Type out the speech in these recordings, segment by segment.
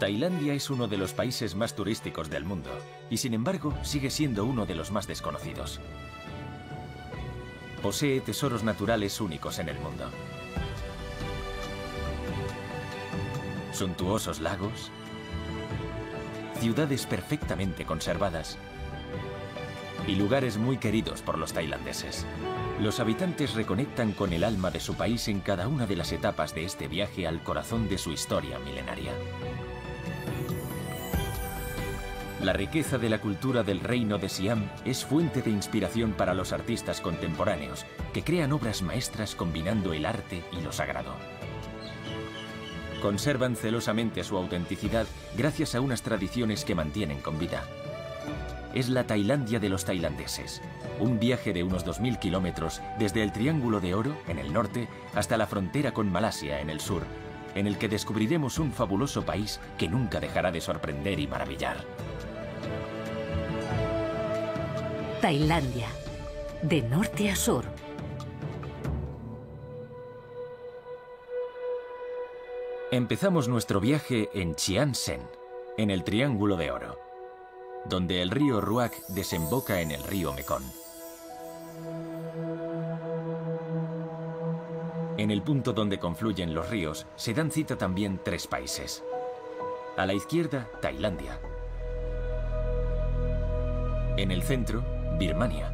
Tailandia es uno de los países más turísticos del mundo y, sin embargo, sigue siendo uno de los más desconocidos. Posee tesoros naturales únicos en el mundo. Suntuosos lagos, ciudades perfectamente conservadas y lugares muy queridos por los tailandeses. Los habitantes reconectan con el alma de su país en cada una de las etapas de este viaje al corazón de su historia milenaria. La riqueza de la cultura del reino de Siam es fuente de inspiración para los artistas contemporáneos, que crean obras maestras combinando el arte y lo sagrado. Conservan celosamente su autenticidad gracias a unas tradiciones que mantienen con vida. Es la Tailandia de los tailandeses, un viaje de unos 2000 kilómetros desde el Triángulo de Oro, en el norte, hasta la frontera con Malasia, en el sur, en el que descubriremos un fabuloso país que nunca dejará de sorprender y maravillar. Tailandia, de norte a sur. Empezamos nuestro viaje en Chiang Saen, en el Triángulo de Oro, donde el río Ruak desemboca en el río Mekong. En el punto donde confluyen los ríos se dan cita también tres países. A la izquierda, Tailandia. En el centro, Birmania.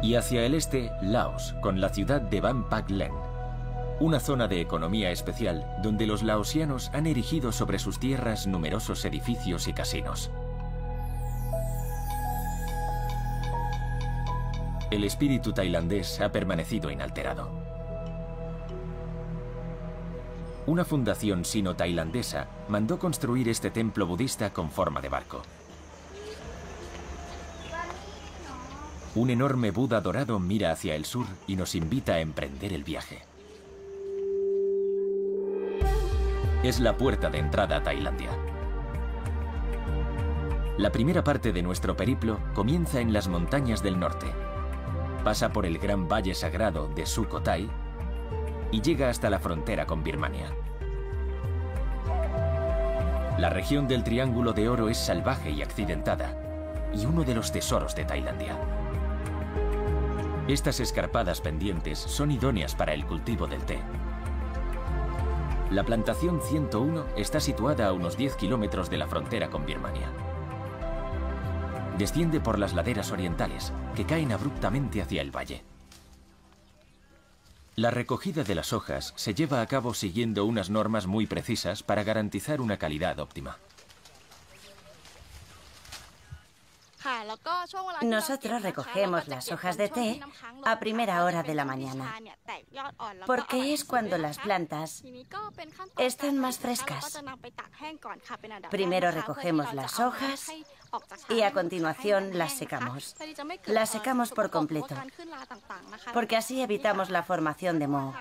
Y hacia el este, Laos, con la ciudad de Ban Phak Leng, una zona de economía especial donde los laosianos han erigido sobre sus tierras numerosos edificios y casinos. El espíritu tailandés ha permanecido inalterado. Una fundación sino-tailandesa mandó construir este templo budista con forma de barco. Un enorme Buda dorado mira hacia el sur y nos invita a emprender el viaje. Es la puerta de entrada a Tailandia. La primera parte de nuestro periplo comienza en las montañas del norte. Pasa por el gran valle sagrado de Sukhothai y llega hasta la frontera con Birmania. La región del Triángulo de Oro es salvaje y accidentada, y uno de los tesoros de Tailandia. Estas escarpadas pendientes son idóneas para el cultivo del té. La plantación 101 está situada a unos 10 kilómetros de la frontera con Birmania. Desciende por las laderas orientales, que caen abruptamente hacia el valle. La recogida de las hojas se lleva a cabo siguiendo unas normas muy precisas para garantizar una calidad óptima. Nosotros recogemos las hojas de té a primera hora de la mañana, porque es cuando las plantas están más frescas. Primero recogemos las hojas y a continuación las secamos. Las secamos por completo, porque así evitamos la formación de moho.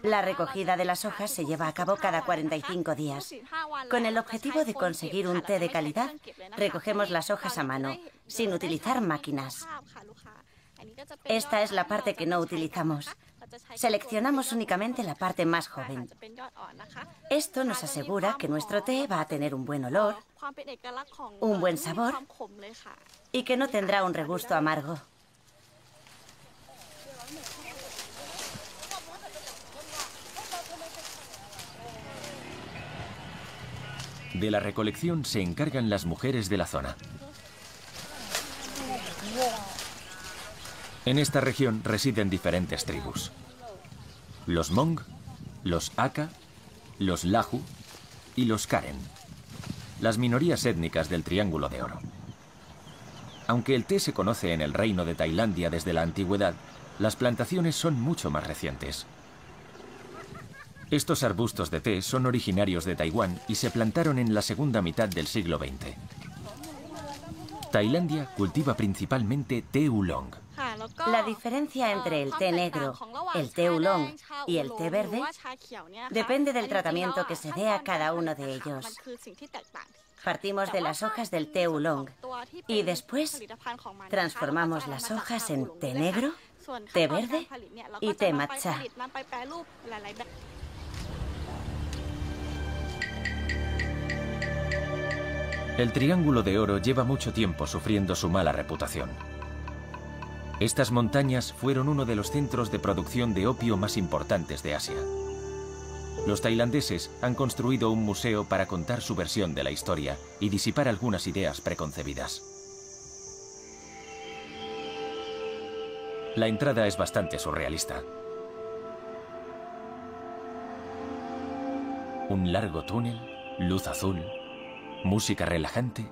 La recogida de las hojas se lleva a cabo cada 45 días. Con el objetivo de conseguir un té de calidad, recogemos las hojas a mano, sin utilizar máquinas. Esta es la parte que no utilizamos. Seleccionamos únicamente la parte más joven. Esto nos asegura que nuestro té va a tener un buen olor, un buen sabor y que no tendrá un regusto amargo. De la recolección se encargan las mujeres de la zona. En esta región residen diferentes tribus: los Hmong, los Akha, los Lahu y los Karen, las minorías étnicas del Triángulo de Oro. Aunque el té se conoce en el reino de Tailandia desde la antigüedad, las plantaciones son mucho más recientes. Estos arbustos de té son originarios de Taiwán y se plantaron en la segunda mitad del siglo XX. Tailandia cultiva principalmente té oolong. La diferencia entre el té negro, el té oolong y el té verde depende del tratamiento que se dé a cada uno de ellos. Partimos de las hojas del té oolong y después transformamos las hojas en té negro, té verde y té matcha. El Triángulo de Oro lleva mucho tiempo sufriendo su mala reputación. Estas montañas fueron uno de los centros de producción de opio más importantes de Asia. Los tailandeses han construido un museo para contar su versión de la historia y disipar algunas ideas preconcebidas. La entrada es bastante surrealista. Un largo túnel, luz azul, música relajante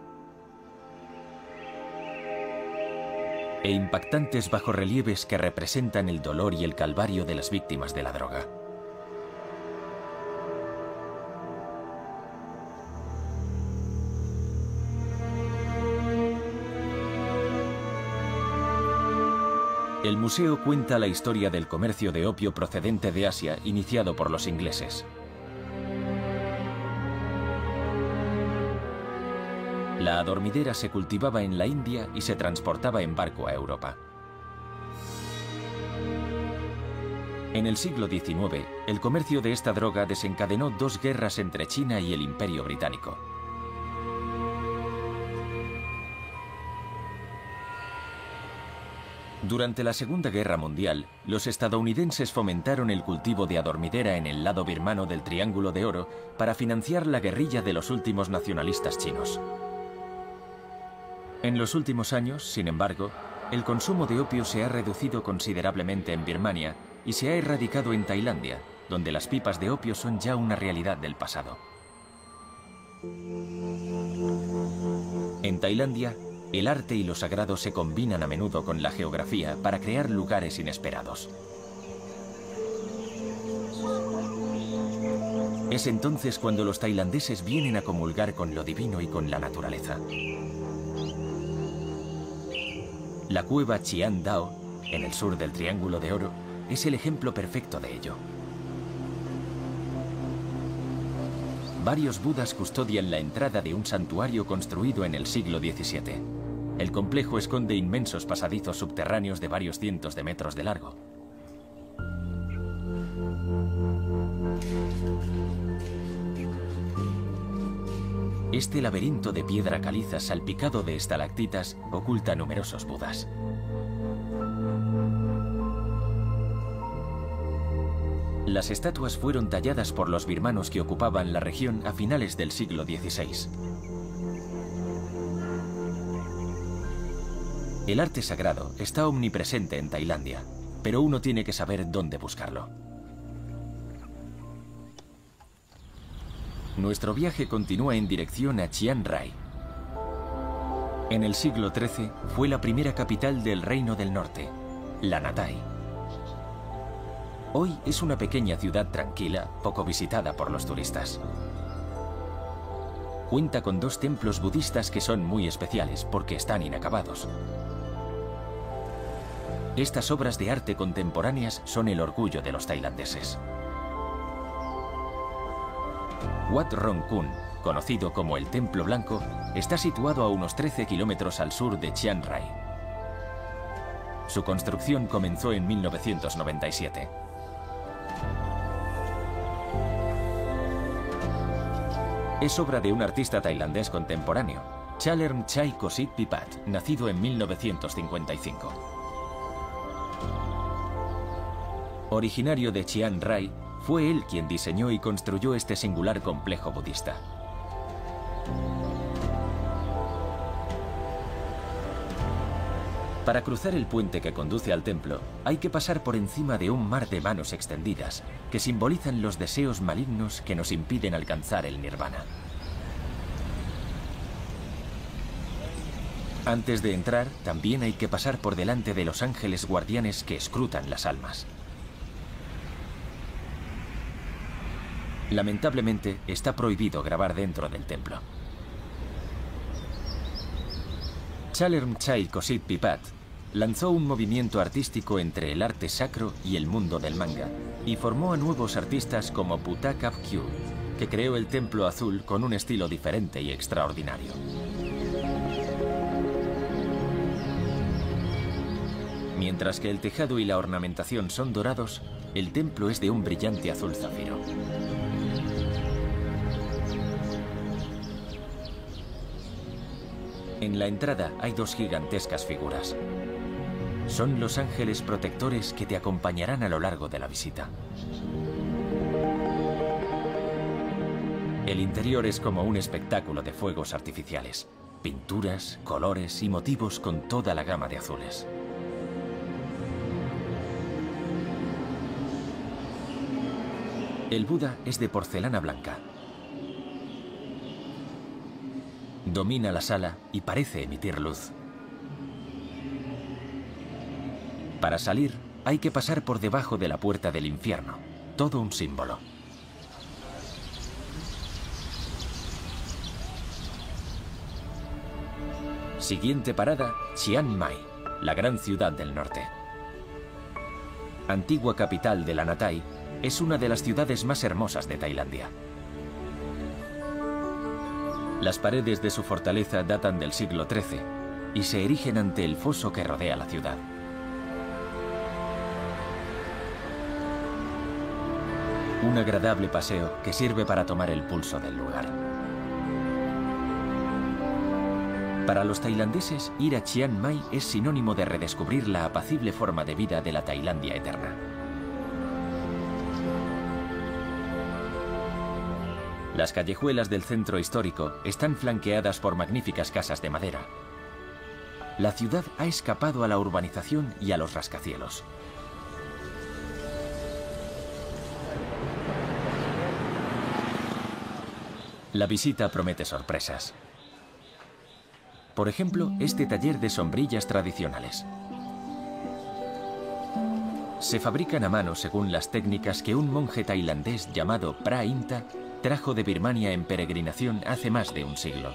e impactantes bajorrelieves que representan el dolor y el calvario de las víctimas de la droga. El museo cuenta la historia del comercio de opio procedente de Asia iniciado por los ingleses. La adormidera se cultivaba en la India y se transportaba en barco a Europa. En el siglo XIX, el comercio de esta droga desencadenó 2 guerras entre China y el Imperio Británico. Durante la Segunda Guerra Mundial, los estadounidenses fomentaron el cultivo de adormidera en el lado birmano del Triángulo de Oro para financiar la guerrilla de los últimos nacionalistas chinos. En los últimos años, sin embargo, el consumo de opio se ha reducido considerablemente en Birmania y se ha erradicado en Tailandia, donde las pipas de opio son ya una realidad del pasado. En Tailandia, el arte y lo sagrado se combinan a menudo con la geografía para crear lugares inesperados. Es entonces cuando los tailandeses vienen a comulgar con lo divino y con la naturaleza. La cueva Chian Dao, en el sur del Triángulo de Oro, es el ejemplo perfecto de ello. Varios budas custodian la entrada de un santuario construido en el siglo XVII. El complejo esconde inmensos pasadizos subterráneos de varios cientos de metros de largo. Este laberinto de piedra caliza salpicado de estalactitas oculta numerosos budas. Las estatuas fueron talladas por los birmanos que ocupaban la región a finales del siglo XVI. El arte sagrado está omnipresente en Tailandia, pero uno tiene que saber dónde buscarlo. Nuestro viaje continúa en dirección a Chiang Rai. En el siglo XIII fue la primera capital del Reino del Norte, la Natai. Hoy es una pequeña ciudad tranquila, poco visitada por los turistas. Cuenta con 2 templos budistas que son muy especiales porque están inacabados. Estas obras de arte contemporáneas son el orgullo de los tailandeses. Wat Rong Kun, conocido como el Templo Blanco, está situado a unos 13 kilómetros al sur de Chiang Rai. Su construcción comenzó en 1997. Es obra de un artista tailandés contemporáneo, Chalermchai Kosit Pipat, nacido en 1955. Originario de Chiang Rai, fue él quien diseñó y construyó este singular complejo budista. Para cruzar el puente que conduce al templo, hay que pasar por encima de un mar de manos extendidas, que simbolizan los deseos malignos que nos impiden alcanzar el nirvana. Antes de entrar, también hay que pasar por delante de los ángeles guardianes que escrutan las almas. Lamentablemente, está prohibido grabar dentro del templo. Chalermchai Kosit Pipat lanzó un movimiento artístico entre el arte sacro y el mundo del manga, y formó a nuevos artistas como Putakap Kyu, que creó el templo azul con un estilo diferente y extraordinario. Mientras que el tejado y la ornamentación son dorados, el templo es de un brillante azul zafiro. En la entrada hay dos gigantescas figuras. Son los ángeles protectores que te acompañarán a lo largo de la visita. El interior es como un espectáculo de fuegos artificiales, pinturas, colores y motivos con toda la gama de azules. El Buda es de porcelana blanca. Domina la sala y parece emitir luz. Para salir, hay que pasar por debajo de la puerta del infierno, todo un símbolo. Siguiente parada, Chiang Mai, la gran ciudad del norte. Antigua capital de Lanatai, es una de las ciudades más hermosas de Tailandia. Las paredes de su fortaleza datan del siglo XIII y se erigen ante el foso que rodea la ciudad. Un agradable paseo que sirve para tomar el pulso del lugar. Para los tailandeses, ir a Chiang Mai es sinónimo de redescubrir la apacible forma de vida de la Tailandia eterna. Las callejuelas del centro histórico están flanqueadas por magníficas casas de madera. La ciudad ha escapado a la urbanización y a los rascacielos. La visita promete sorpresas. Por ejemplo, este taller de sombrillas tradicionales. Se fabrican a mano según las técnicas que un monje tailandés llamado Pra Inta trajo de Birmania en peregrinación hace más de un siglo.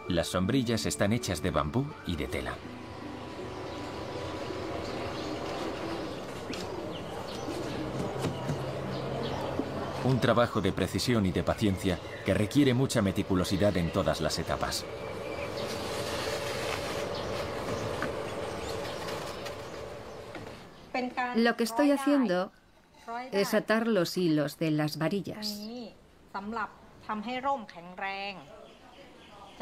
Las sombrillas están hechas de bambú y de tela. Un trabajo de precisión y de paciencia que requiere mucha meticulosidad en todas las etapas. Lo que estoy haciendo es atar los hilos de las varillas.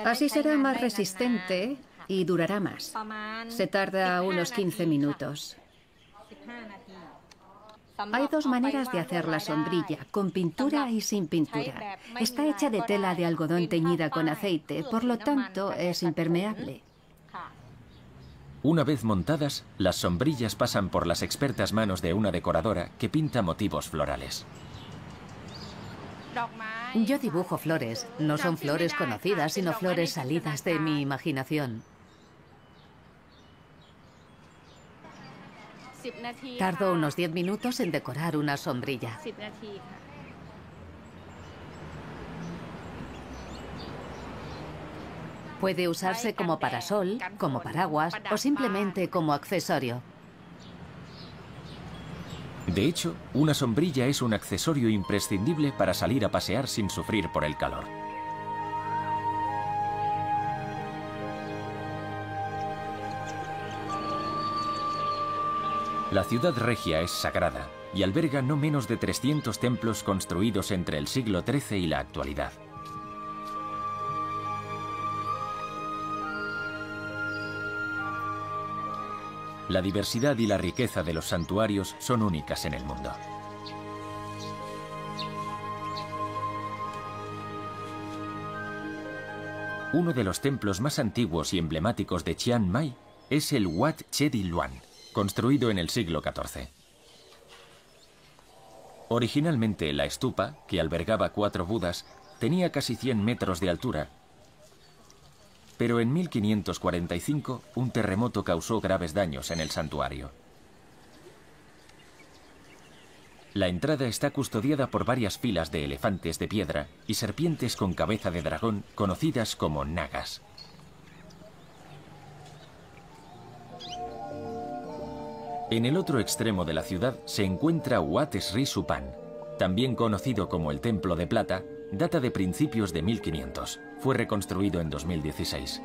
Así será más resistente y durará más. Se tarda unos 15 minutos. Hay dos maneras de hacer la sombrilla, con pintura y sin pintura. Está hecha de tela de algodón teñida con aceite, por lo tanto es impermeable. Una vez montadas, las sombrillas pasan por las expertas manos de una decoradora que pinta motivos florales. Yo dibujo flores. No son flores conocidas, sino flores salidas de mi imaginación. Tardo unos 10 minutos en decorar una sombrilla. Puede usarse como parasol, como paraguas o simplemente como accesorio. De hecho, una sombrilla es un accesorio imprescindible para salir a pasear sin sufrir por el calor. La ciudad regia es sagrada y alberga no menos de 300 templos construidos entre el siglo XIII y la actualidad. La diversidad y la riqueza de los santuarios son únicas en el mundo. Uno de los templos más antiguos y emblemáticos de Chiang Mai es el Wat Chedi Luan, construido en el siglo XIV. Originalmente la estupa, que albergaba 4 budas, tenía casi 100 metros de altura, pero en 1545 un terremoto causó graves daños en el santuario. La entrada está custodiada por varias filas de elefantes de piedra y serpientes con cabeza de dragón conocidas como nagas. En el otro extremo de la ciudad se encuentra Wat Sri Supan, también conocido como el Templo de Plata. Data de principios de 1500. Fue reconstruido en 2016.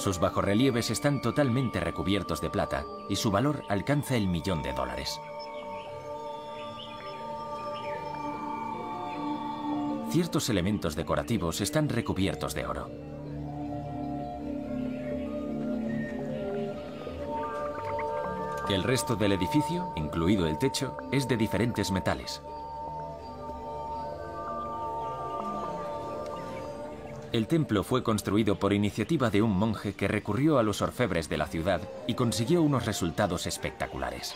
Sus bajorrelieves están totalmente recubiertos de plata y su valor alcanza el $1.000.000. Ciertos elementos decorativos están recubiertos de oro. El resto del edificio, incluido el techo, es de diferentes metales. El templo fue construido por iniciativa de un monje que recurrió a los orfebres de la ciudad y consiguió unos resultados espectaculares.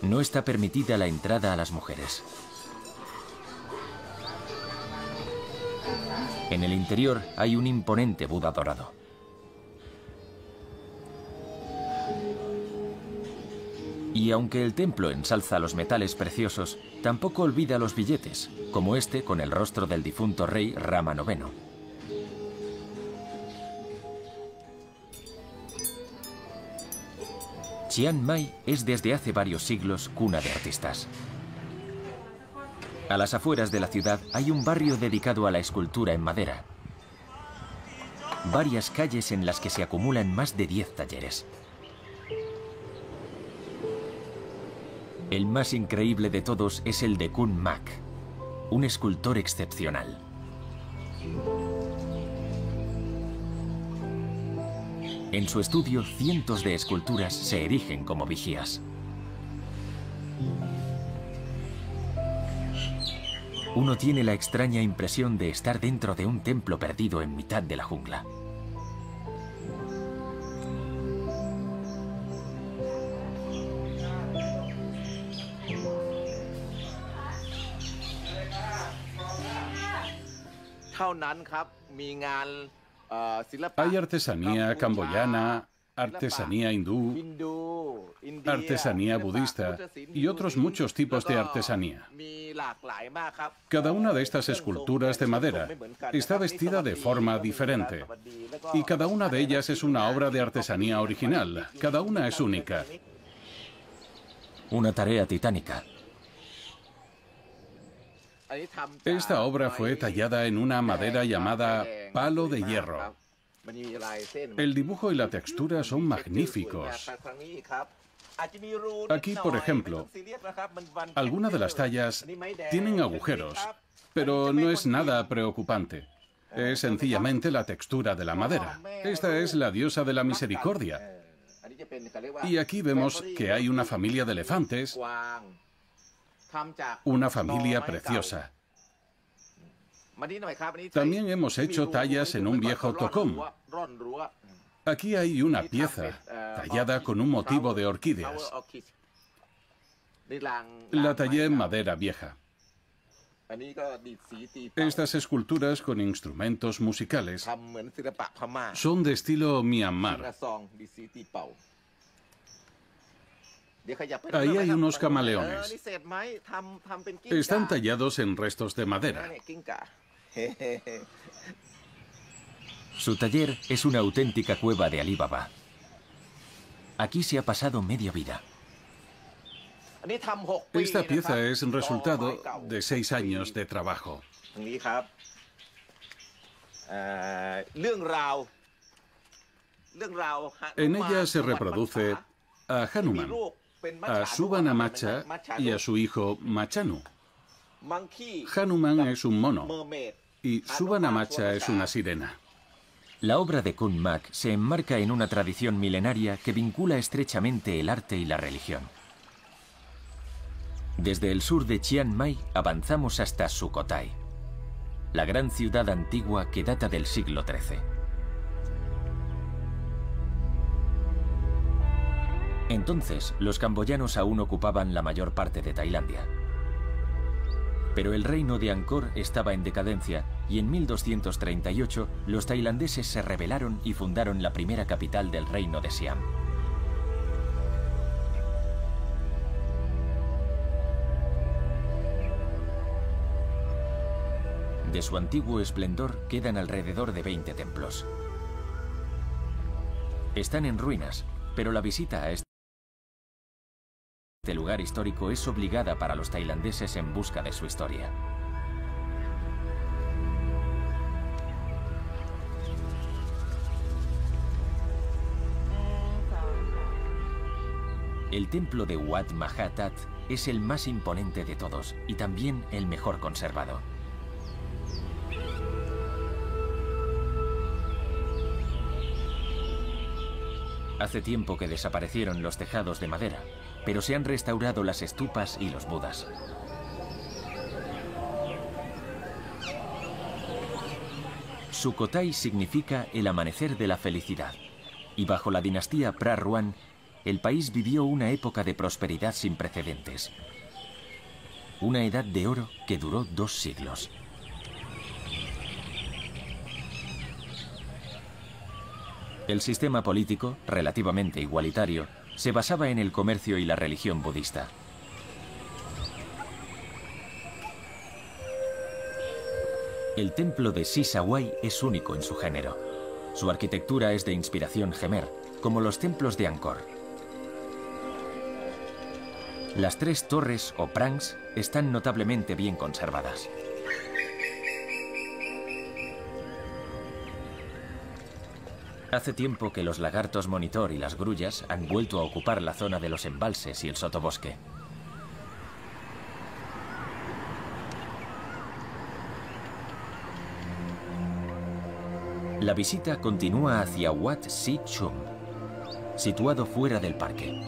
No está permitida la entrada a las mujeres. En el interior hay un imponente Buda dorado. Y aunque el templo ensalza los metales preciosos, tampoco olvida los billetes, como este con el rostro del difunto rey Rama IX. Chiang Mai es desde hace varios siglos cuna de artistas. A las afueras de la ciudad hay un barrio dedicado a la escultura en madera. Varias calles en las que se acumulan más de 10 talleres. El más increíble de todos es el de Kun Mak, un escultor excepcional. En su estudio, cientos de esculturas se erigen como vigías. Uno tiene la extraña impresión de estar dentro de un templo perdido en mitad de la jungla. Hay artesanía camboyana, artesanía hindú, artesanía budista y otros muchos tipos de artesanía. Cada una de estas esculturas de madera está vestida de forma diferente y cada una de ellas es una obra de artesanía original. Cada una es única. Una tarea titánica. Esta obra fue tallada en una madera llamada palo de hierro. El dibujo y la textura son magníficos. Aquí, por ejemplo, algunas de las tallas tienen agujeros, pero no es nada preocupante. Es sencillamente la textura de la madera. Esta es la diosa de la misericordia. Y aquí vemos que hay una familia de elefantes, una familia preciosa. También hemos hecho tallas en un viejo tokom. Aquí hay una pieza tallada con un motivo de orquídeas. La tallé en madera vieja. Estas esculturas con instrumentos musicales son de estilo Myanmar. Ahí hay unos camaleones. Están tallados en restos de madera. Su taller es una auténtica cueva de Alí Baba. Aquí se ha pasado media vida. Esta pieza es el resultado de 6 años de trabajo. En ella se reproduce a Hanuman, a Subanamacha y a su hijo Machanu. Hanuman es un mono y Subanamacha es una sirena. La obra de Kun Mak se enmarca en una tradición milenaria que vincula estrechamente el arte y la religión. Desde el sur de Chiang Mai avanzamos hasta Sukhothai, la gran ciudad antigua que data del siglo XIII. Entonces, los camboyanos aún ocupaban la mayor parte de Tailandia. Pero el reino de Angkor estaba en decadencia y en 1238 los tailandeses se rebelaron y fundaron la primera capital del reino de Siam. De su antiguo esplendor quedan alrededor de 20 templos. Están en ruinas, pero la visita a este lugar histórico es obligada para los tailandeses en busca de su historia. El templo de Wat Maha That es el más imponente de todos y también el mejor conservado. Hace tiempo que desaparecieron los tejados de madera, pero se han restaurado las estupas y los budas. Sukhothai significa el amanecer de la felicidad, y bajo la dinastía Prachuap, el país vivió una época de prosperidad sin precedentes. Una edad de oro que duró 2 siglos. El sistema político, relativamente igualitario, se basaba en el comercio y la religión budista. El templo de Sisawai es único en su género. Su arquitectura es de inspiración Khmer, como los templos de Angkor. Las 3 torres o prangs están notablemente bien conservadas. Hace tiempo que los lagartos monitor y las grullas han vuelto a ocupar la zona de los embalses y el sotobosque. La visita continúa hacia Wat Si Chum, situado fuera del parque.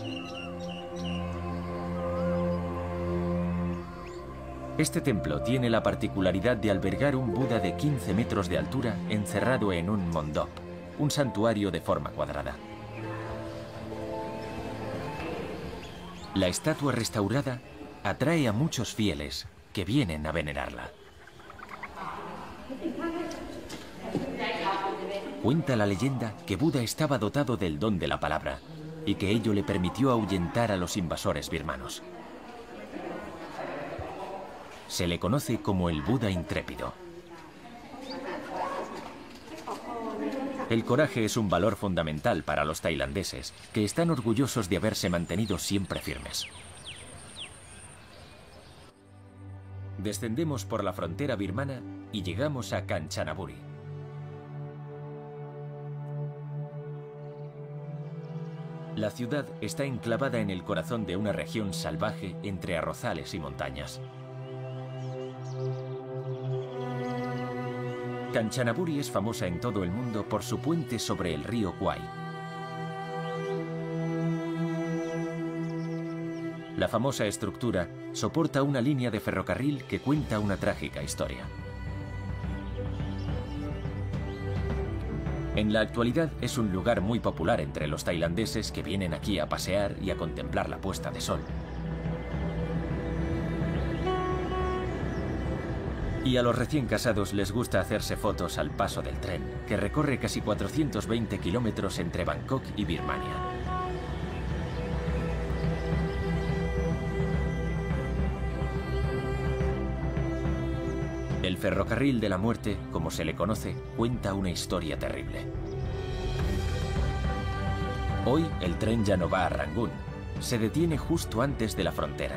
Este templo tiene la particularidad de albergar un Buda de 15 metros de altura encerrado en un mondop, un santuario de forma cuadrada. La estatua restaurada atrae a muchos fieles que vienen a venerarla. Cuenta la leyenda que Buda estaba dotado del don de la palabra y que ello le permitió ahuyentar a los invasores birmanos. Se le conoce como el Buda intrépido. El coraje es un valor fundamental para los tailandeses, que están orgullosos de haberse mantenido siempre firmes. Descendemos por la frontera birmana y llegamos a Kanchanaburi. La ciudad está enclavada en el corazón de una región salvaje entre arrozales y montañas. Kanchanaburi es famosa en todo el mundo por su puente sobre el río Kwai. La famosa estructura soporta una línea de ferrocarril que cuenta una trágica historia. En la actualidad es un lugar muy popular entre los tailandeses que vienen aquí a pasear y a contemplar la puesta de sol. Y a los recién casados les gusta hacerse fotos al paso del tren, que recorre casi 420 kilómetros entre Bangkok y Birmania. El ferrocarril de la muerte, como se le conoce, cuenta una historia terrible. Hoy el tren ya no va a Rangún, se detiene justo antes de la frontera.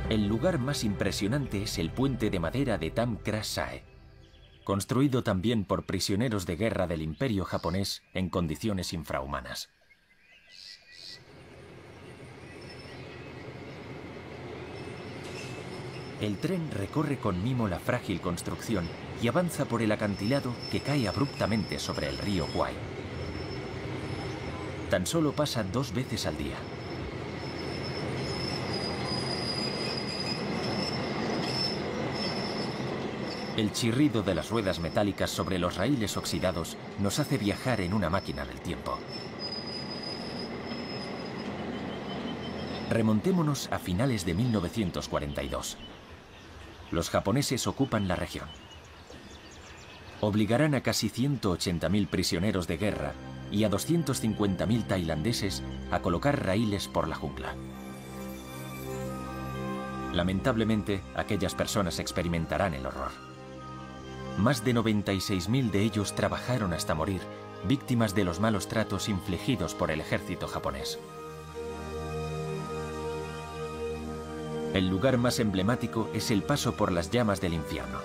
El lugar más impresionante es el puente de madera de Tam Kra Sae, construido también por prisioneros de guerra del Imperio japonés en condiciones infrahumanas. El tren recorre con mimo la frágil construcción y avanza por el acantilado que cae abruptamente sobre el río Kwai. Tan solo pasa 2 veces al día. El chirrido de las ruedas metálicas sobre los raíles oxidados nos hace viajar en una máquina del tiempo. Remontémonos a finales de 1942. Los japoneses ocupan la región. Obligarán a casi 180.000 prisioneros de guerra y a 250.000 tailandeses a colocar raíles por la jungla. Lamentablemente, aquellas personas experimentarán el horror. Más de 96.000 de ellos trabajaron hasta morir, víctimas de los malos tratos infligidos por el ejército japonés. El lugar más emblemático es el paso por las llamas del infierno.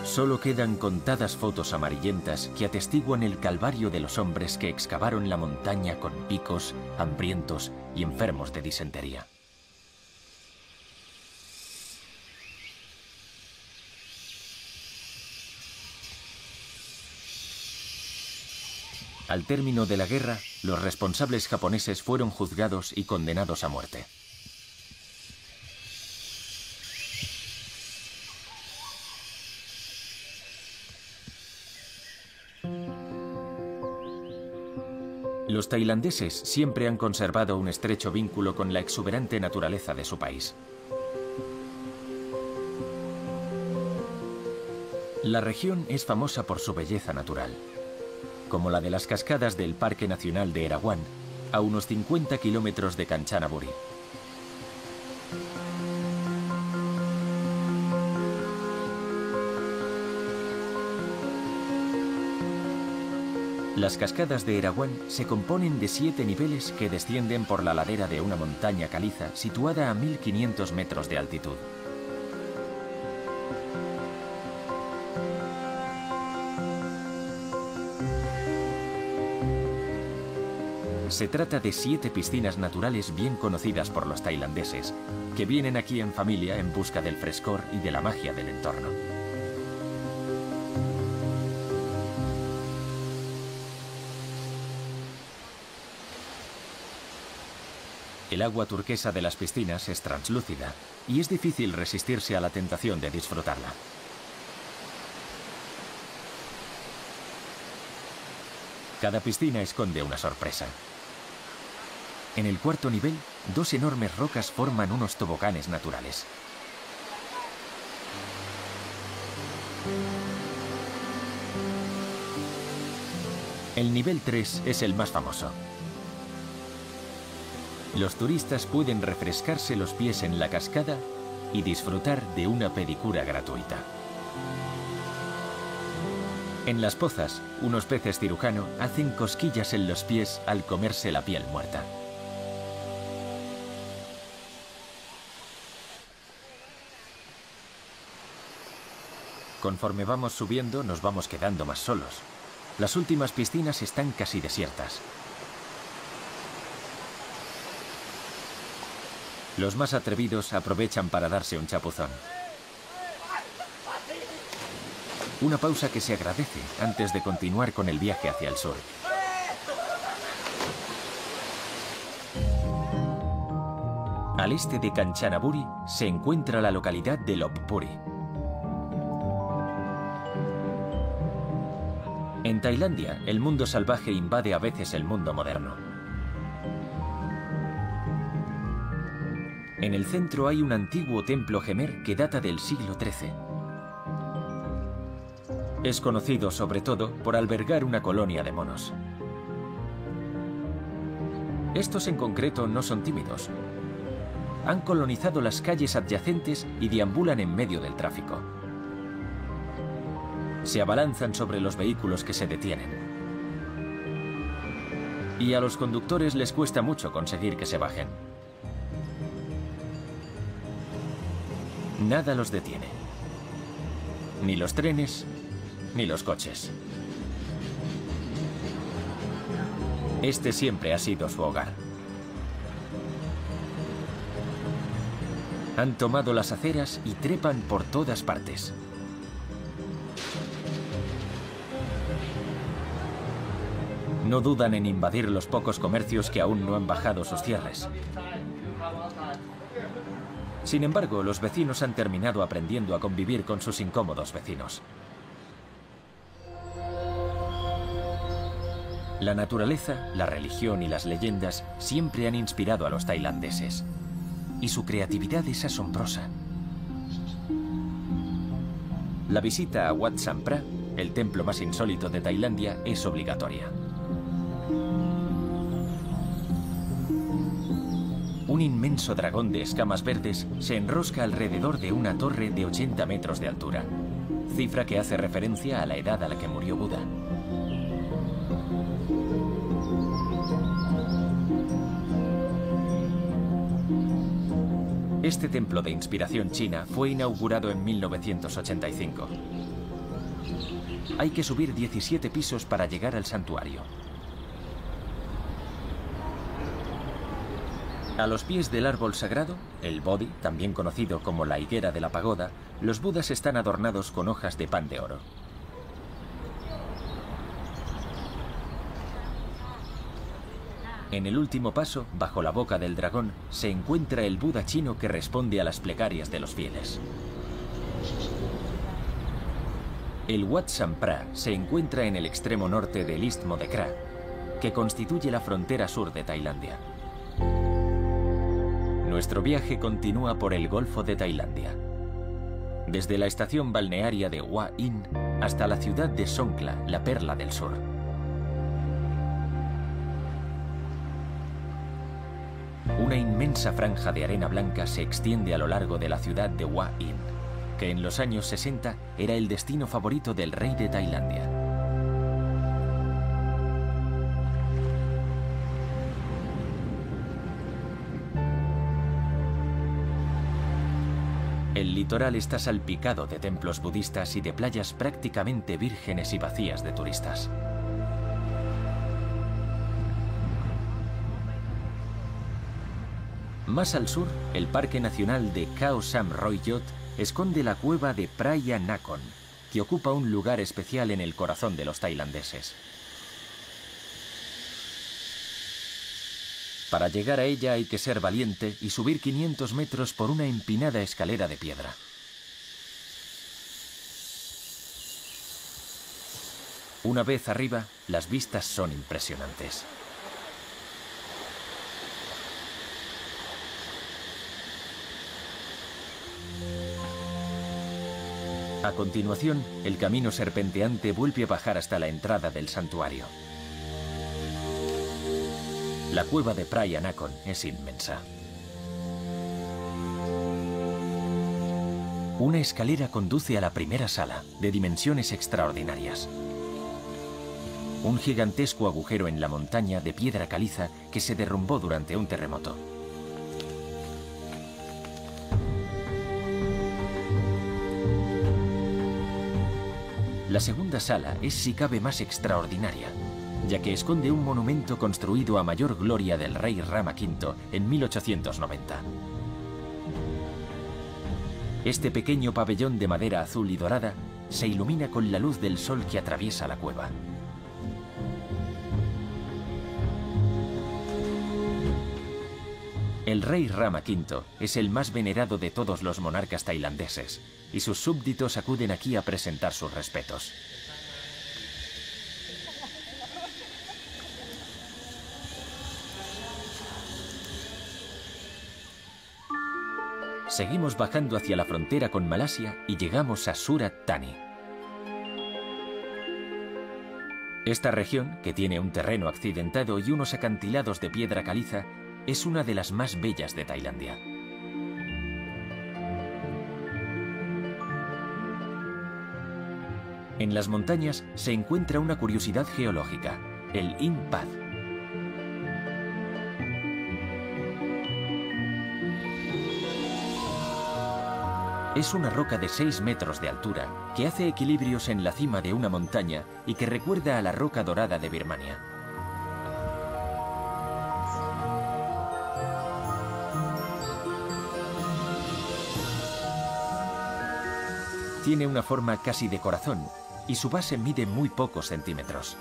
Solo quedan contadas fotos amarillentas que atestiguan el calvario de los hombres que excavaron la montaña con picos, hambrientos y enfermos de disentería. Al término de la guerra, los responsables japoneses fueron juzgados y condenados a muerte. Los tailandeses siempre han conservado un estrecho vínculo con la exuberante naturaleza de su país. La región es famosa por su belleza natural, como la de las cascadas del Parque Nacional de Erawan, a unos 50 kilómetros de Kanchanaburi. Las cascadas de Erawan se componen de 7 niveles que descienden por la ladera de una montaña caliza situada a 1500 metros de altitud. Se trata de 7 piscinas naturales bien conocidas por los tailandeses, que vienen aquí en familia en busca del frescor y de la magia del entorno. El agua turquesa de las piscinas es translúcida y es difícil resistirse a la tentación de disfrutarla. Cada piscina esconde una sorpresa. En el cuarto nivel, 2 enormes rocas forman unos toboganes naturales. El nivel 3 es el más famoso. Los turistas pueden refrescarse los pies en la cascada y disfrutar de una pedicura gratuita. En las pozas, unos peces cirujano hacen cosquillas en los pies al comerse la piel muerta. Conforme vamos subiendo, nos vamos quedando más solos. Las últimas piscinas están casi desiertas. Los más atrevidos aprovechan para darse un chapuzón. Una pausa que se agradece antes de continuar con el viaje hacia el sur. Al este de Kanchanaburi se encuentra la localidad de Lopburi. En Tailandia, el mundo salvaje invade a veces el mundo moderno. En el centro hay un antiguo templo Khmer que data del siglo XIII. Es conocido sobre todo por albergar una colonia de monos. Estos en concreto no son tímidos. Han colonizado las calles adyacentes y deambulan en medio del tráfico. Se abalanzan sobre los vehículos que se detienen. Y a los conductores les cuesta mucho conseguir que se bajen. Nada los detiene. Ni los trenes, ni los coches. Este siempre ha sido su hogar. Han tomado las aceras y trepan por todas partes. No dudan en invadir los pocos comercios que aún no han bajado sus cierres. Sin embargo, los vecinos han terminado aprendiendo a convivir con sus incómodos vecinos. La naturaleza, la religión y las leyendas siempre han inspirado a los tailandeses. Y su creatividad es asombrosa. La visita a Wat Sampra, el templo más insólito de Tailandia, es obligatoria. Un inmenso dragón de escamas verdes se enrosca alrededor de una torre de 80 metros de altura, cifra que hace referencia a la edad a la que murió Buda. Este templo de inspiración china fue inaugurado en 1985. Hay que subir 17 pisos para llegar al santuario. A los pies del árbol sagrado, el Bodhi, también conocido como la higuera de la pagoda, los budas están adornados con hojas de pan de oro. En el último paso, bajo la boca del dragón, se encuentra el Buda chino que responde a las plegarias de los fieles. El Wat Sampra se encuentra en el extremo norte del istmo de Kra, que constituye la frontera sur de Tailandia. Nuestro viaje continúa por el Golfo de Tailandia, desde la estación balnearia de Hua Hin hasta la ciudad de Songkhla, la perla del sur. Una inmensa franja de arena blanca se extiende a lo largo de la ciudad de Hua Hin, que en los años 60 era el destino favorito del rey de Tailandia. El litoral está salpicado de templos budistas y de playas prácticamente vírgenes y vacías de turistas. Más al sur, el Parque Nacional de Khao Sam Roy Yot esconde la cueva de Praya Nakhon, que ocupa un lugar especial en el corazón de los tailandeses. Para llegar a ella hay que ser valiente y subir 500 metros por una empinada escalera de piedra. Una vez arriba, las vistas son impresionantes. A continuación, el camino serpenteante vuelve a bajar hasta la entrada del santuario. La cueva de Praya Nakhon es inmensa. Una escalera conduce a la primera sala, de dimensiones extraordinarias. Un gigantesco agujero en la montaña de piedra caliza que se derrumbó durante un terremoto. La segunda sala es si cabe más extraordinaria, ya que esconde un monumento construido a mayor gloria del rey Rama V en 1890. Este pequeño pabellón de madera azul y dorada se ilumina con la luz del sol que atraviesa la cueva. El rey Rama V es el más venerado de todos los monarcas tailandeses, y sus súbditos acuden aquí a presentar sus respetos. Seguimos bajando hacia la frontera con Malasia y llegamos a Surat Thani. Esta región, que tiene un terreno accidentado y unos acantilados de piedra caliza, es una de las más bellas de Tailandia. En las montañas se encuentra una curiosidad geológica, el In Pad. Es una roca de 6 metros de altura que hace equilibrios en la cima de una montaña y que recuerda a la roca dorada de Birmania. Tiene una forma casi de corazón y su base mide muy pocos centímetros.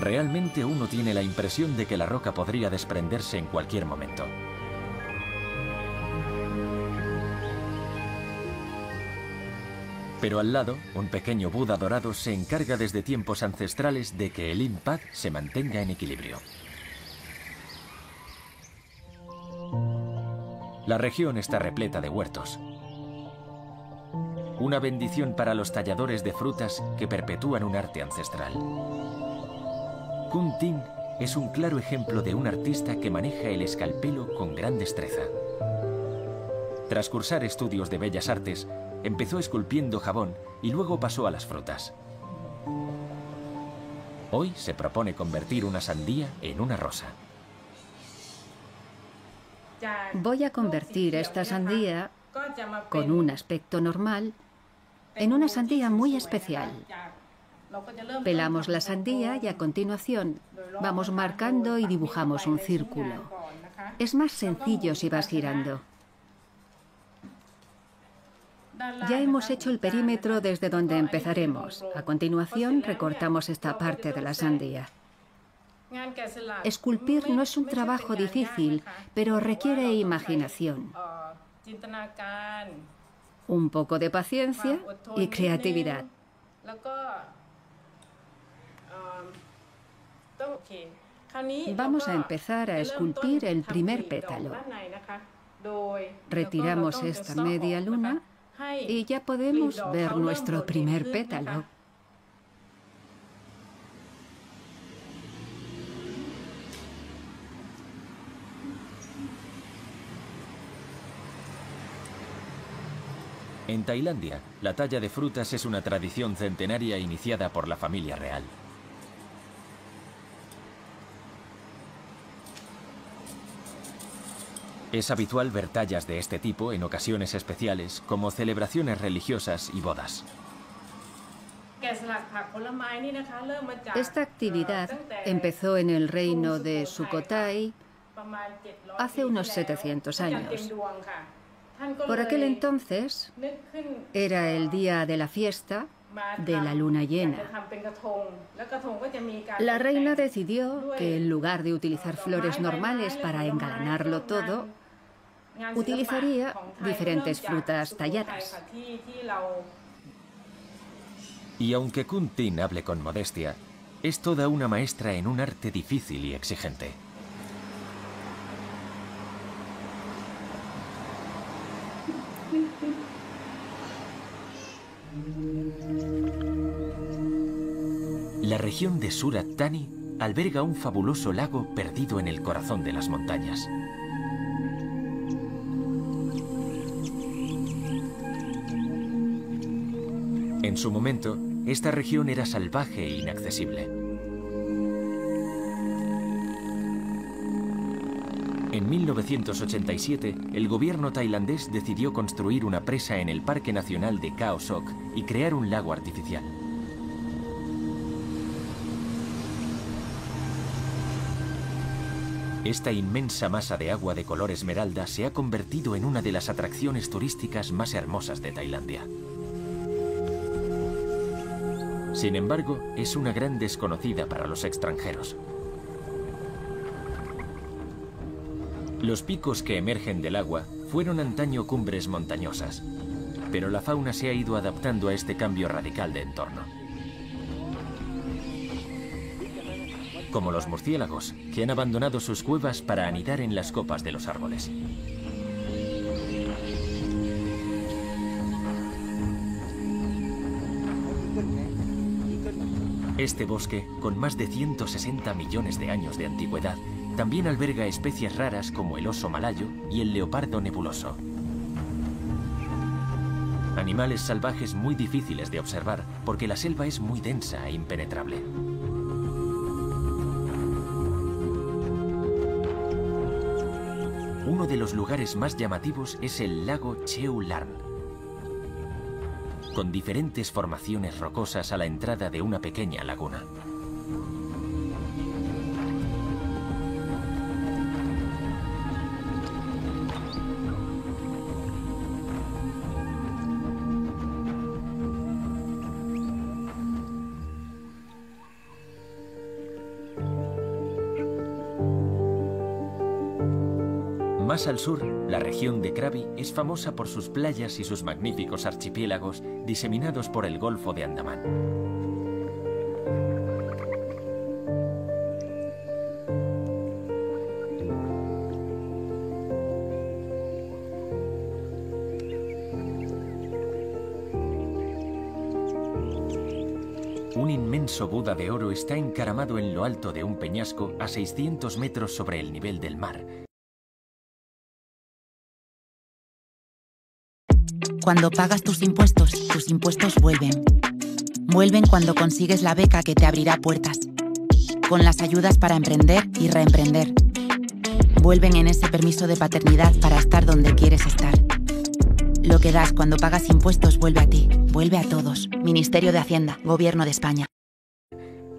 Realmente uno tiene la impresión de que la roca podría desprenderse en cualquier momento. Pero al lado, un pequeño Buda dorado se encarga desde tiempos ancestrales de que el In Pad se mantenga en equilibrio. La región está repleta de huertos. Una bendición para los talladores de frutas que perpetúan un arte ancestral. Kun Tin es un claro ejemplo de un artista que maneja el escalpelo con gran destreza. Tras cursar estudios de bellas artes, empezó esculpiendo jabón y luego pasó a las frutas. Hoy se propone convertir una sandía en una rosa. Voy a convertir esta sandía, con un aspecto normal, en una sandía muy especial. Pelamos la sandía y a continuación vamos marcando y dibujamos un círculo. Es más sencillo si vas girando. Ya hemos hecho el perímetro desde donde empezaremos. A continuación recortamos esta parte de la sandía. Esculpir no es un trabajo difícil, pero requiere imaginación, un poco de paciencia y creatividad. Vamos a empezar a esculpir el primer pétalo. Retiramos esta media luna y ya podemos ver nuestro primer pétalo. En Tailandia, la talla de frutas es una tradición centenaria iniciada por la familia real. Es habitual ver tallas de este tipo en ocasiones especiales, como celebraciones religiosas y bodas. Esta actividad empezó en el reino de Sukhothai hace unos 700 años. Por aquel entonces era el día de la fiesta de la luna llena. La reina decidió que en lugar de utilizar flores normales para engalanarlo todo, utilizaría diferentes frutas talladas. Y aunque Kun Tin hable con modestia, es toda una maestra en un arte difícil y exigente. La región de Surat Thani alberga un fabuloso lago perdido en el corazón de las montañas. En su momento, esta región era salvaje e inaccesible. En 1987, el gobierno tailandés decidió construir una presa en el Parque Nacional de Khao Sok y crear un lago artificial. Esta inmensa masa de agua de color esmeralda se ha convertido en una de las atracciones turísticas más hermosas de Tailandia. Sin embargo, es una gran desconocida para los extranjeros. Los picos que emergen del agua fueron antaño cumbres montañosas, pero la fauna se ha ido adaptando a este cambio radical de entorno. Como los murciélagos, que han abandonado sus cuevas para anidar en las copas de los árboles. Este bosque, con más de 160 millones de años de antigüedad, también alberga especies raras como el oso malayo y el leopardo nebuloso. Animales salvajes muy difíciles de observar porque la selva es muy densa e impenetrable. Uno de los lugares más llamativos es el lago Cheu Larn, con diferentes formaciones rocosas a la entrada de una pequeña laguna. Más al sur, la región de Krabi es famosa por sus playas y sus magníficos archipiélagos diseminados por el Golfo de Andamán. Un inmenso Buda de oro está encaramado en lo alto de un peñasco a 600 metros sobre el nivel del mar. Cuando pagas tus impuestos vuelven. Vuelven cuando consigues la beca que te abrirá puertas. Con las ayudas para emprender y reemprender. vuelven en ese permiso de paternidad para estar donde quieres estar. Lo que das cuando pagas impuestos vuelve a ti, vuelve a todos. Ministerio de Hacienda, Gobierno de España.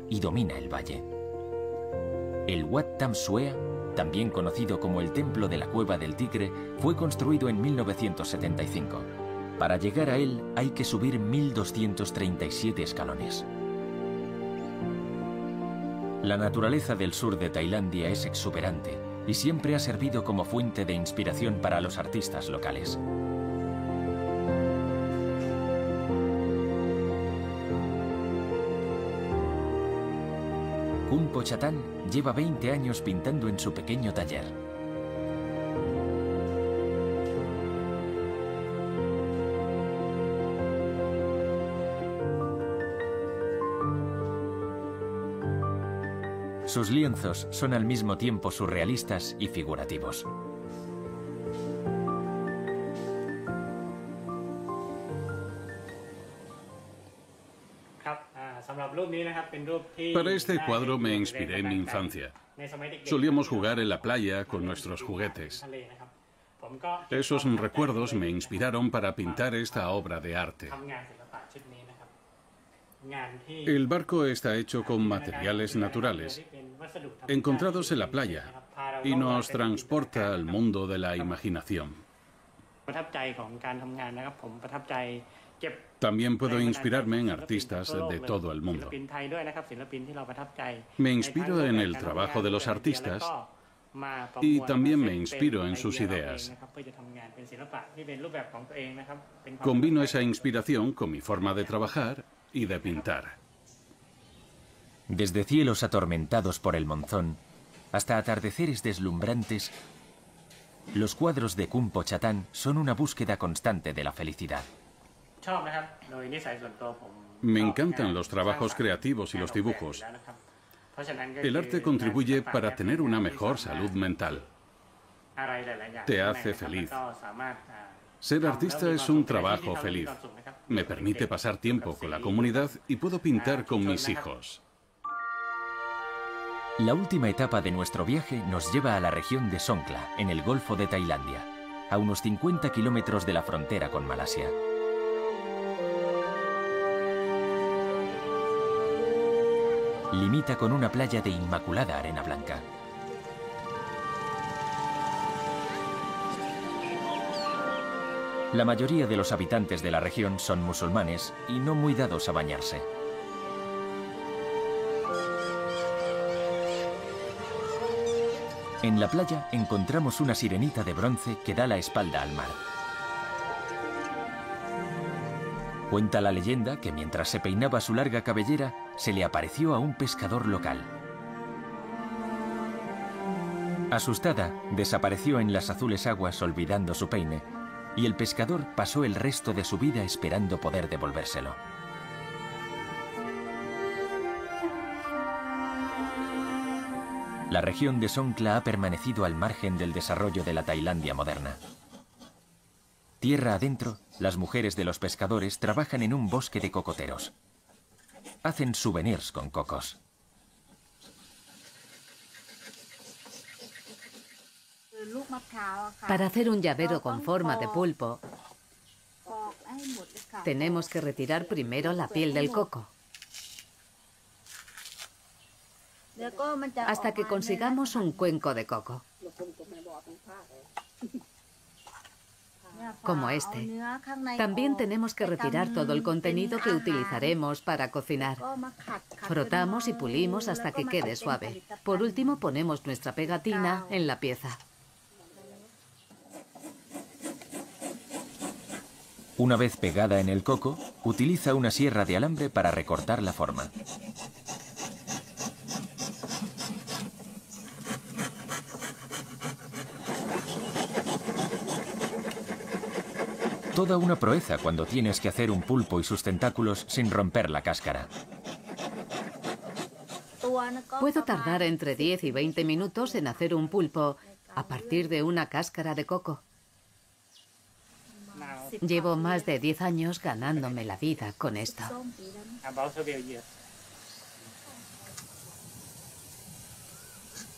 Y domina el valle. El Wat Tham Suea, también conocido como el Templo de la Cueva del Tigre, fue construido en 1975. Para llegar a él hay que subir 1.237 escalones. La naturaleza del sur de Tailandia es exuberante y siempre ha servido como fuente de inspiración para los artistas locales. Khumpo Chathan lleva 20 años pintando en su pequeño taller. Sus lienzos son al mismo tiempo surrealistas y figurativos. Para este cuadro me inspiré en mi infancia. Solíamos jugar en la playa con nuestros juguetes. Esos recuerdos me inspiraron para pintar esta obra de arte. El barco está hecho con materiales naturales, encontrados en la playa, y nos transporta al mundo de la imaginación. También puedo inspirarme en artistas de todo el mundo. Me inspiro en el trabajo de los artistas y también me inspiro en sus ideas. Combino esa inspiración con mi forma de trabajar y de pintar. Desde cielos atormentados por el monzón hasta atardeceres deslumbrantes, los cuadros de Khumpo Chathan son una búsqueda constante de la felicidad. Me encantan los trabajos creativos y los dibujos. El arte contribuye para tener una mejor salud mental. Te hace feliz. Ser artista es un trabajo feliz. Me permite pasar tiempo con la comunidad y puedo pintar con mis hijos. La última etapa de nuestro viaje nos lleva a la región de Songkhla, en el Golfo de Tailandia, a unos 50 kilómetros de la frontera con Malasia. Limita con una playa de inmaculada arena blanca. La mayoría de los habitantes de la región son musulmanes y no muy dados a bañarse. En la playa encontramos una sirenita de bronce que da la espalda al mar. Cuenta la leyenda que mientras se peinaba su larga cabellera, se le apareció a un pescador local. Asustada, desapareció en las azules aguas olvidando su peine, y el pescador pasó el resto de su vida esperando poder devolvérselo. La región de Songkhla ha permanecido al margen del desarrollo de la Tailandia moderna. Tierra adentro, las mujeres de los pescadores trabajan en un bosque de cocoteros. Hacen souvenirs con cocos. Para hacer un llavero con forma de pulpo, tenemos que retirar primero la piel del coco, hasta que consigamos un cuenco de coco, como este. También tenemos que retirar todo el contenido que utilizaremos para cocinar. Frotamos y pulimos hasta que quede suave. Por último, ponemos nuestra pegatina en la pieza. Una vez pegada en el coco, utiliza una sierra de alambre para recortar la forma. Toda una proeza cuando tienes que hacer un pulpo y sus tentáculos sin romper la cáscara. Puedo tardar entre 10 y 20 minutos en hacer un pulpo a partir de una cáscara de coco. Llevo más de 10 años ganándome la vida con esto.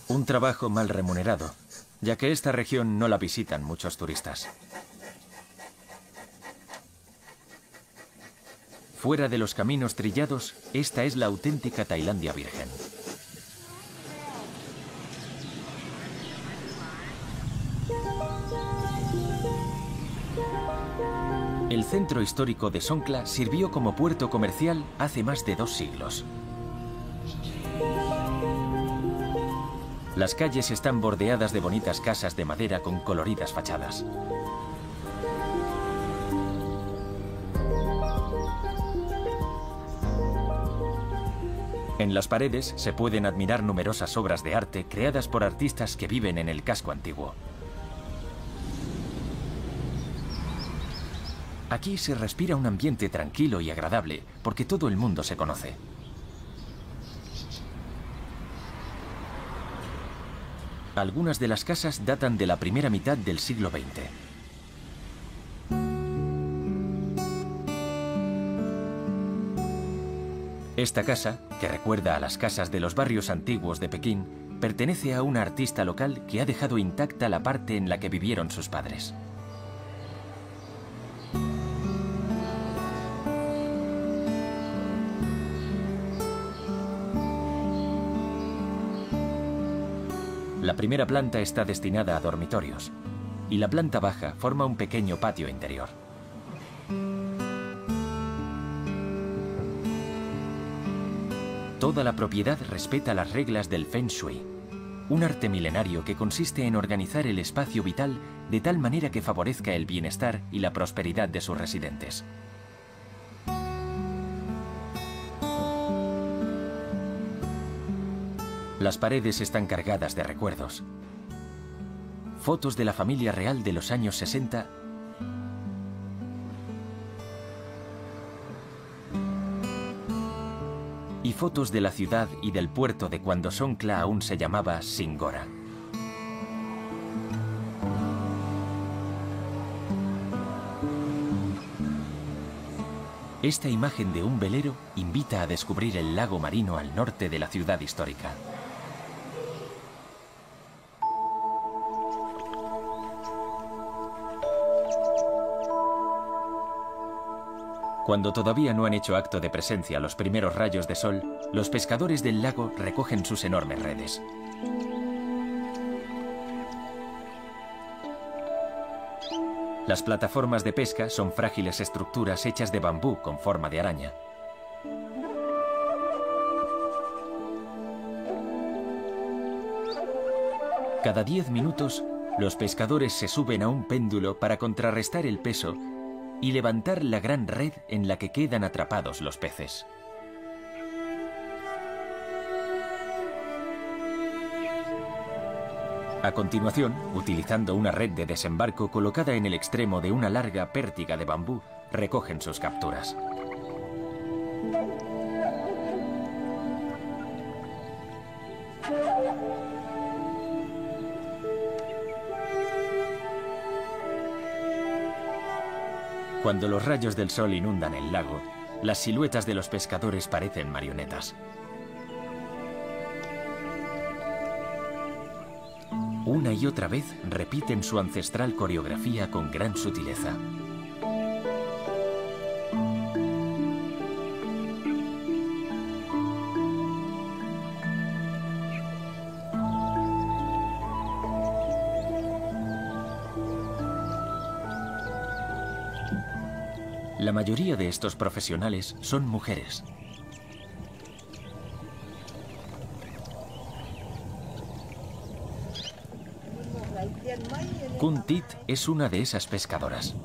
Un trabajo mal remunerado, ya que esta región no la visitan muchos turistas. Fuera de los caminos trillados, esta es la auténtica Tailandia virgen. El centro histórico de Songkhla sirvió como puerto comercial hace más de 2 siglos. Las calles están bordeadas de bonitas casas de madera con coloridas fachadas. En las paredes se pueden admirar numerosas obras de arte creadas por artistas que viven en el casco antiguo. Aquí se respira un ambiente tranquilo y agradable porque todo el mundo se conoce. Algunas de las casas datan de la primera mitad del siglo XX. Esta casa, que recuerda a las casas de los barrios antiguos de Pekín, pertenece a una artista local que ha dejado intacta la parte en la que vivieron sus padres. La primera planta está destinada a dormitorios y la planta baja forma un pequeño patio interior. Toda la propiedad respeta las reglas del Feng Shui, un arte milenario que consiste en organizar el espacio vital de tal manera que favorezca el bienestar y la prosperidad de sus residentes. Las paredes están cargadas de recuerdos. Fotos de la familia real de los años 60 y fotos de la ciudad y del puerto de cuando Songkhla aún se llamaba Singora. Esta imagen de un velero invita a descubrir el lago marino al norte de la ciudad histórica. Cuando todavía no han hecho acto de presencia los primeros rayos de sol, los pescadores del lago recogen sus enormes redes. Las plataformas de pesca son frágiles estructuras hechas de bambú con forma de araña. Cada 10 minutos, los pescadores se suben a un péndulo para contrarrestar el peso y levantar la gran red en la que quedan atrapados los peces. A continuación, utilizando una red de desembarco colocada en el extremo de una larga pértiga de bambú, recogen sus capturas. Cuando los rayos del sol inundan el lago, las siluetas de los pescadores parecen marionetas. Una y otra vez repiten su ancestral coreografía con gran sutileza. La mayoría de estos profesionales son mujeres. Kun Tit es una de esas pescadoras.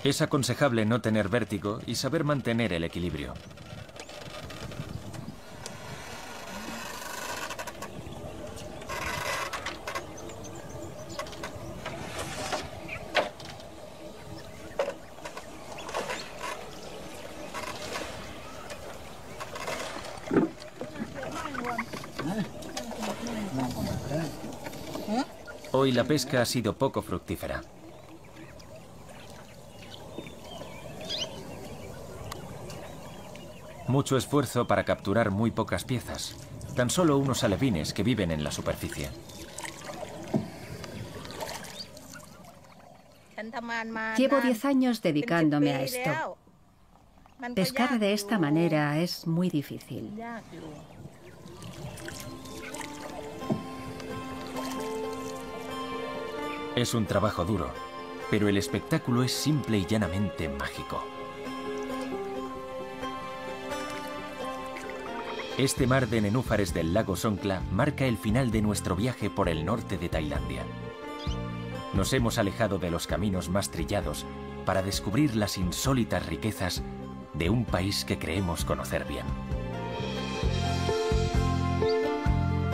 Es aconsejable no tener vértigo y saber mantener el equilibrio. Hoy la pesca ha sido poco fructífera. Mucho esfuerzo para capturar muy pocas piezas. Tan solo unos alevines que viven en la superficie. Llevo 10 años dedicándome a esto. Pescar de esta manera es muy difícil. Es un trabajo duro, pero el espectáculo es simple y llanamente mágico. Este mar de nenúfares del lago Songkhla marca el final de nuestro viaje por el norte de Tailandia. Nos hemos alejado de los caminos más trillados para descubrir las insólitas riquezas de un país que creemos conocer bien.